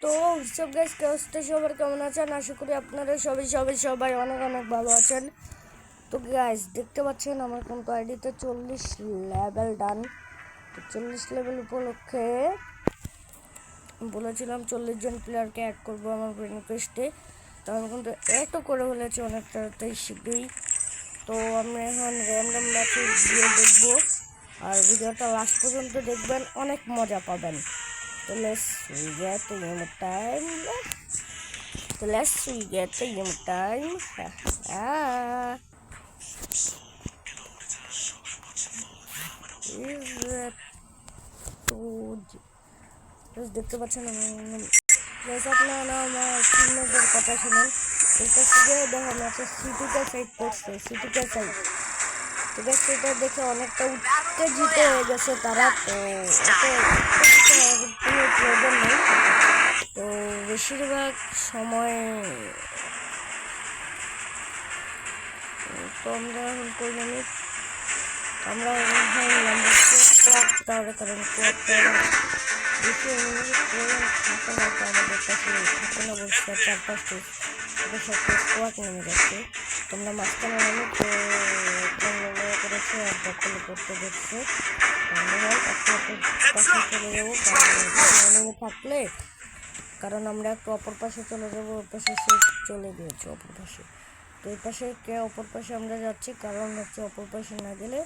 তো সব গাইস সবার কেমন আছেন? আশা করি আপনারা সবাই অনেক অনেক ভালো আছেন। তো গাইস দেখতে পাচ্ছেন আমার কিন্তু আইডিতে 40 লেভেল ডান। তো 40 লেভেল উপলক্ষে বলেছিলাম 40 জন প্লেয়ারকে অ্যাড করবো আমার ব্রেন রিকোয়েস্টে। তো আমি কিন্তু এটো করে ফেলেছি অনেক তাড়াতাড়ি শীঘ্রই। তো আমরা এখন র্যান্ডম ম্যাচে গিয়ে দেখবো, আর ভিডিওটা লাস্ট পর্যন্ত দেখবেন, অনেক মজা পাবেন। So let's get the game time. So let's get the game time. Is that so? Just দেখতে পাচ্ছেন আপনারা আমার টিমমেটদের কথা শুনেন। এটা শুধু দেখেন একটা সিটিকে সাইড করছে, সিটিকে সাইড। ঠিক আছে, সেটা দেখে অনেকটা উত্তেজিত হয়ে গেছে তারা। তো কোনো প্রয়োজন নেই। তো বেশিরভাগ সময় তো আমরা এখন করবো আমরা ক্লক টাওয়ারে, কারণ ক্লক টাওয়ারে বেশি থাকে না, তো আমাদের কাছে থাকে না বলছে 4-5টি স্কোয়াড নেমে যাচ্ছে। তোমরা মাঝখানে নেমে তো করেছে আর দখল করতে দেখছে। চলে যাবো নেমে থাকলে, কারণ আমরা একটু অপর পাশে চলে যাবো। ওর পাশে সে চলে গিয়েছে অপর পাশে। তো এই পাশে অপর পাশে আমরা যাচ্ছি, কারণ হচ্ছে অপর পাশে না গেলে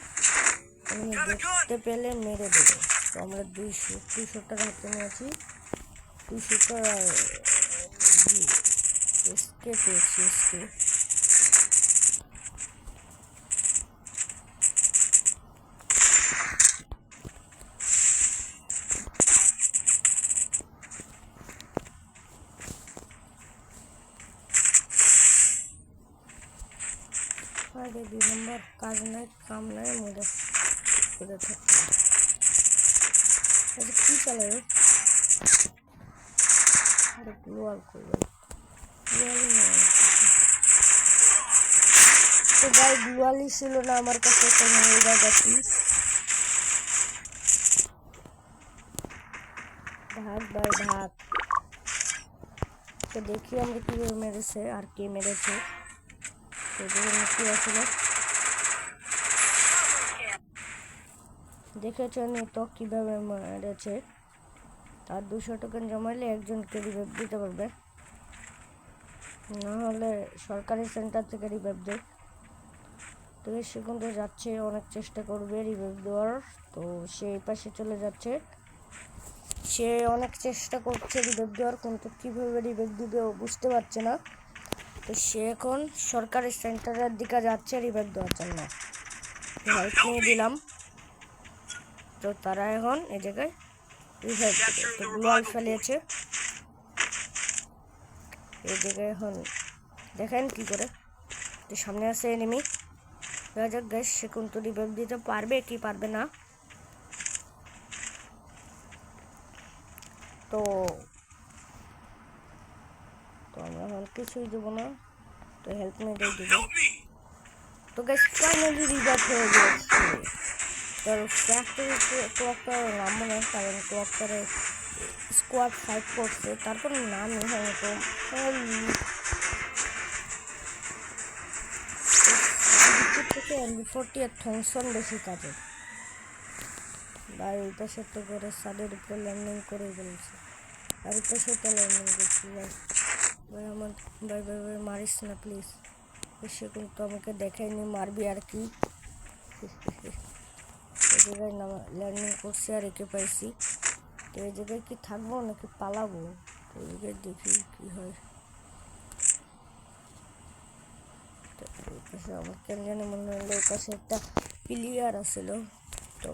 আমি দেখতে পেলে মেরে দেবে। তো আমরা 200টার হাতে নিয়েছি, 200টা এসকে পেয়েছি এসকে। আরে 2 নম্বর কাজ নাই কাম নাই মজা করে থাকতে। আরে কি চলে রে? আরে গ্লোয়াল করবে, তো ভাই গ্লোয়ালই ছিল না আমার কাছে, তো মেয়েরা গেছি। ভাগ ভাই ভাগ। তো দেখি আমরা কীভাবে মেরেছে আর কে মেরেছে। তো কি আসলে দেখেছেন তো কীভাবে মেরেছে। তার 200 টোকেন জমাইলে একজনকে রিভাইভ দিতে পারবে, নাহলে সরকারি সেন্টার থেকে রিভাইভ দেয়। তো সে কিন্তু যাচ্ছে, অনেক চেষ্টা করবে রিভাইভ দেওয়ার। তো সে এই পাশে চলে যাচ্ছে, সে অনেক চেষ্টা করছে রিভাইভ দেওয়ার, কিন্তু কীভাবে রিভাইভ দিবে ও বুঝতে পারছে না। তো সে এখন সরকারি সেন্টারের দিকে যাচ্ছে রিভাইভ দেওয়ার জন্য। হেল্প নিয়ে দিলাম। তো তারা এখন এই জায়গায় রিভাইভ দেবে। তো গ্লোয়াল ফেলেছে এই জায়গায়। এখন দেখেন কি করে, তো সামনে আছে এনিমি। দেখা যাক গ্যাস সে কিন্তু রিভাইভ দিতে পারবে কি পারবে না। তো আমরা এখন কিছুই দেবো না, তো হেল্প নিয়ে দেবো। তো গ্যাস ফাইনালি রিভাইভ হয়ে গেছে। তো ক্লকটার নাম মনে হয়, কারণ ক্লকটারে স্কোয়াড ফাইট করছে, তারপর নামই হয়তো থেকে MP40 আর থমসন বেশি কাজে। ভাই ওই পাশে তো করে সাদের উপরে ল্যান্ডিং করে বলছে, আর ওই পাশে তো ল্যান্ডিং করছি। ভাই আমার ভাই মারিস না প্লিজ। সে কিন্তু আমাকে দেখায়নি মারবি আর কি। এই জায়গায় ল্যান্ডিং করছে আর একে পাইছি। তো এই জায়গায় কি থাকবো নাকি পালাবো, তো এই জায়গায় দেখি কি হয়। আমার কেন জানি মনে হলো ওই পাশে একটা প্লেয়ার আসছিল। তো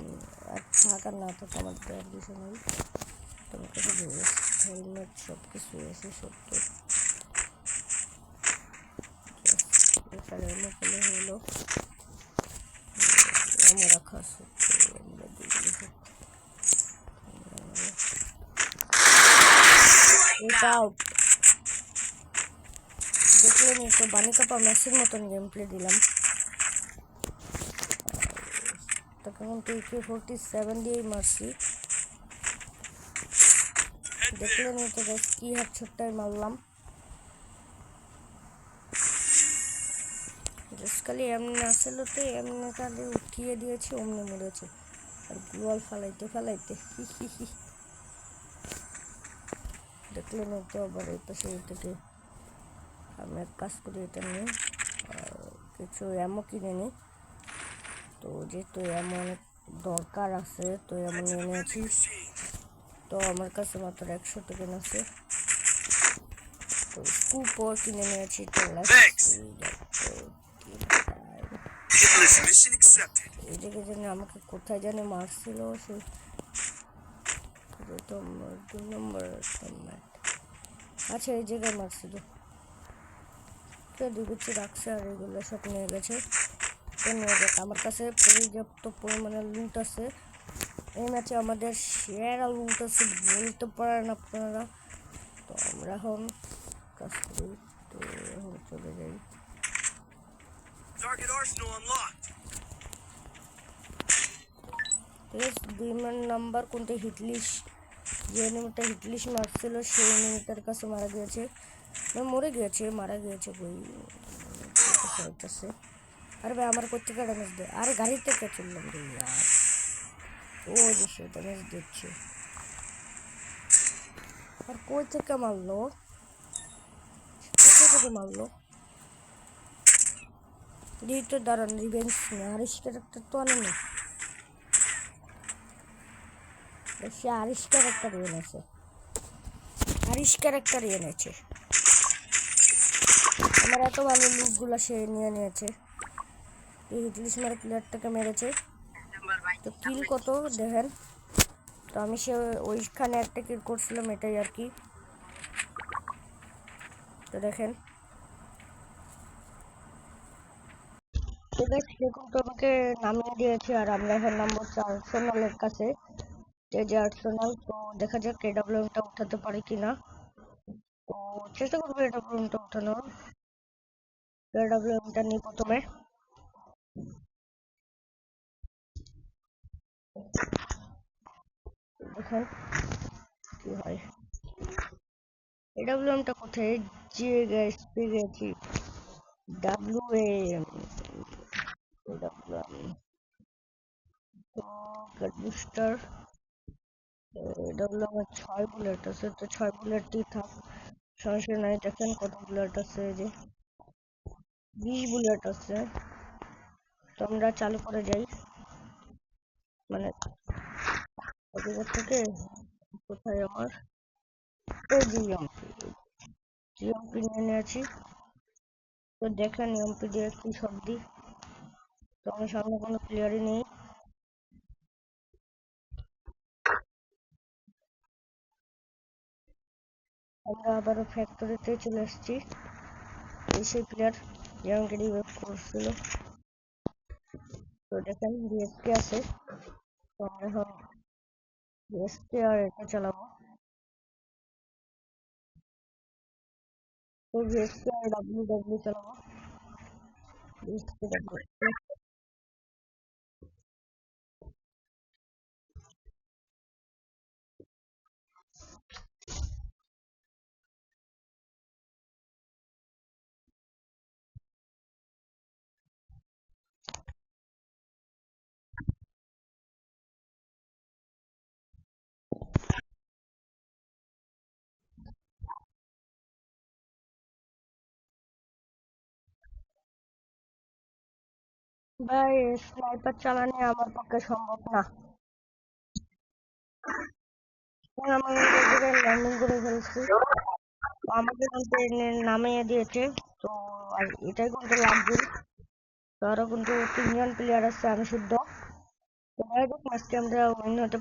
আর থাকার না থাকা আমার দেওয়ার বিষয় নেই। তোমার কাছে হেলমেট সব কিছু এসে সত্য হলো আমার রাখা দেখলেন তো বানি কাপা ম্যাচের মতন গেম প্লে দিলাম। তখন AK-47 দিয়েই মারছি। দেখলেন তো গাইস কি হেডশটটাই মারলাম। জাস্ট খালি এমনি আসলে তো এমনি খালি উঠিয়ে দিয়েছি, অমনি মরেছে। আর গ্লোয়াল ফালাইতে ফালাইতে দেখলেন তো। আবার এই পাশে থেকে আমি এক কাজ করি, এটা নিয়ে কিছু এমন কিনে নিই। তো যেহেতু এমন অনেক দরকার আছে, তো এমন নিয়ে নিয়েছি। তো আমার কাছে মাত্র 100 টোকেন আছে, তো স্কুপও কিনে নিয়েছি। তো এই জায়গায় জানি আমাকে কোথায় জানি মারছিল, সেই 2 নম্বর। আচ্ছা, এই জায়গায় মারছিল, দুগুচ্ছি রাখছে আর এগুলো সব নিয়ে গেছে। তো নিয়ে যাক, আমার কাছে পর্যাপ্ত পরিমাণে লুট আছে। এই ম্যাচে আমাদের সেরা লুট আছে বলতে পারেন আপনারা। তো আমরা এখন কাজ করি, তো এখন চলে যাই। ঠিক আছে, 2 নাম্বার কোনটা হিটলিশ, যে এনিমিটা হিটলিশ মারছিল সেই এনিমিটার কাছে মারা গিয়েছে, মরে গিয়েছে, মারা গিয়েছে। বই আরে ভাই আমার কোথেকে ড্যামেজ দেয়? আরে গাড়ি থেকে চললাম রে ইয়ার। ও যে সে ড্যামেজ দিচ্ছে, আর কই থেকে মারলো, কোথা থেকে মারলো? এই তো দাঁড়ান, রিভেঞ্জ নিয়ে আরিশ ক্যারেক্টার তো আনেনি, সে আরিশ ক্যারেক্টার এনেছে, আরিশ ক্যারেক্টার এনেছে। আমার এত ভালো লুকগুলো সে নিয়ে নিয়েছে। এই হিটলিশ মারা প্লেয়ারটাকে মেরেছে। তো কিল কত দেখেন, তো আমি সে ওইখানে একটা কিল করছিলাম, এটাই আর কি। তো দেখেন, তো দেখুন তো আমাকে নামিয়ে দিয়েছে, আর আমরা এখন নামবো আর্সেনালের কাছে, যে আর্সেনাল। তো দেখা যাক এডব্লিউএমটা উঠাতে পারি কিনা। তো চেষ্টা করবো এডব্লিউএমটা উঠানোর। এডব্লিউএমটা নিই প্রথমে। দেখেন কি হয়। এডব্লিউএমটা কোথায়? যে গাইস পেয়ে গেছি, ডাব্লিউএম। এডব্লিউএম তো গট বুস্টার। এডব্লিউএম 6 বুলেট আছে, তো 6 বুলেটই থাক, সমস্যা নাই। দেখেন কত বুলেট আছে, যে 20 বুলেট আছে। তো আমরা চালু করে যাই, মানে ওদিকের থেকে। কোথায় আমার এই জিএমপি নিয়ে নিয়েছি। তো দেখেন এমপি দিয়ে কি সব দিই। তো আমি সামনে কোনো প্লেয়ারই নেই। আমরা আবারও ফ্যাক্টরিতে চলে এসেছি। এই সেই প্লেয়ার যে আমাকে রিভাইভ করছিল। তো দেখেন ডিএসপি আছে, তো আমরা এখন ডিএসপি আর এটা চালাবো। তো ডিএসপি আর ডাব্লিউ চালাবো। DSP W. ভাই স্নাইপার চালানো আমার পক্ষে সম্ভব না, কারণ আমি ল্যান্ডিং করে ফেলছি। আমাকে কিন্তু নামিয়ে দিয়েছে। তো আর এটাই কিন্তু লাগবে। তো আরো কিন্তু 3 জন প্লেয়ার আছে, আমি শুদ্ধ। তো যাই হোক, আজকে আমরা উইন হতে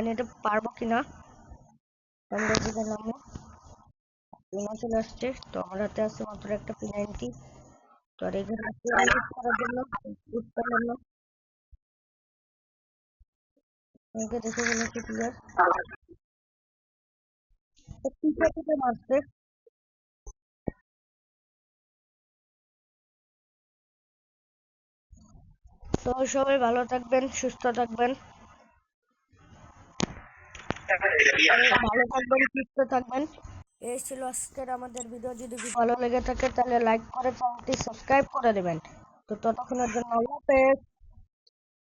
নিতে পারবো কিনা। আমরা যেটা নামো বিমা চলে আসছে, তো আমার হাতে আছে মাত্র একটা P90। তো আর এখানে করার জন্য উৎপাদন আমাকে দেখে ফেলেছে প্লেয়ার, পিঠে থেকে মারছে। তো সবাই ভালো থাকবেন, সুস্থ থাকবেন। ভালো থাকবেন, সুস্থ থাকবেন। এই ছিল আজকের আমাদের ভিডিও। যদি ভালো লেগে থাকে তাহলে লাইক করে চ্যানেলটি সাবস্ক্রাইব করে দেবেন। তো ততক্ষণের জন্য আল্লাহ হাফেজ।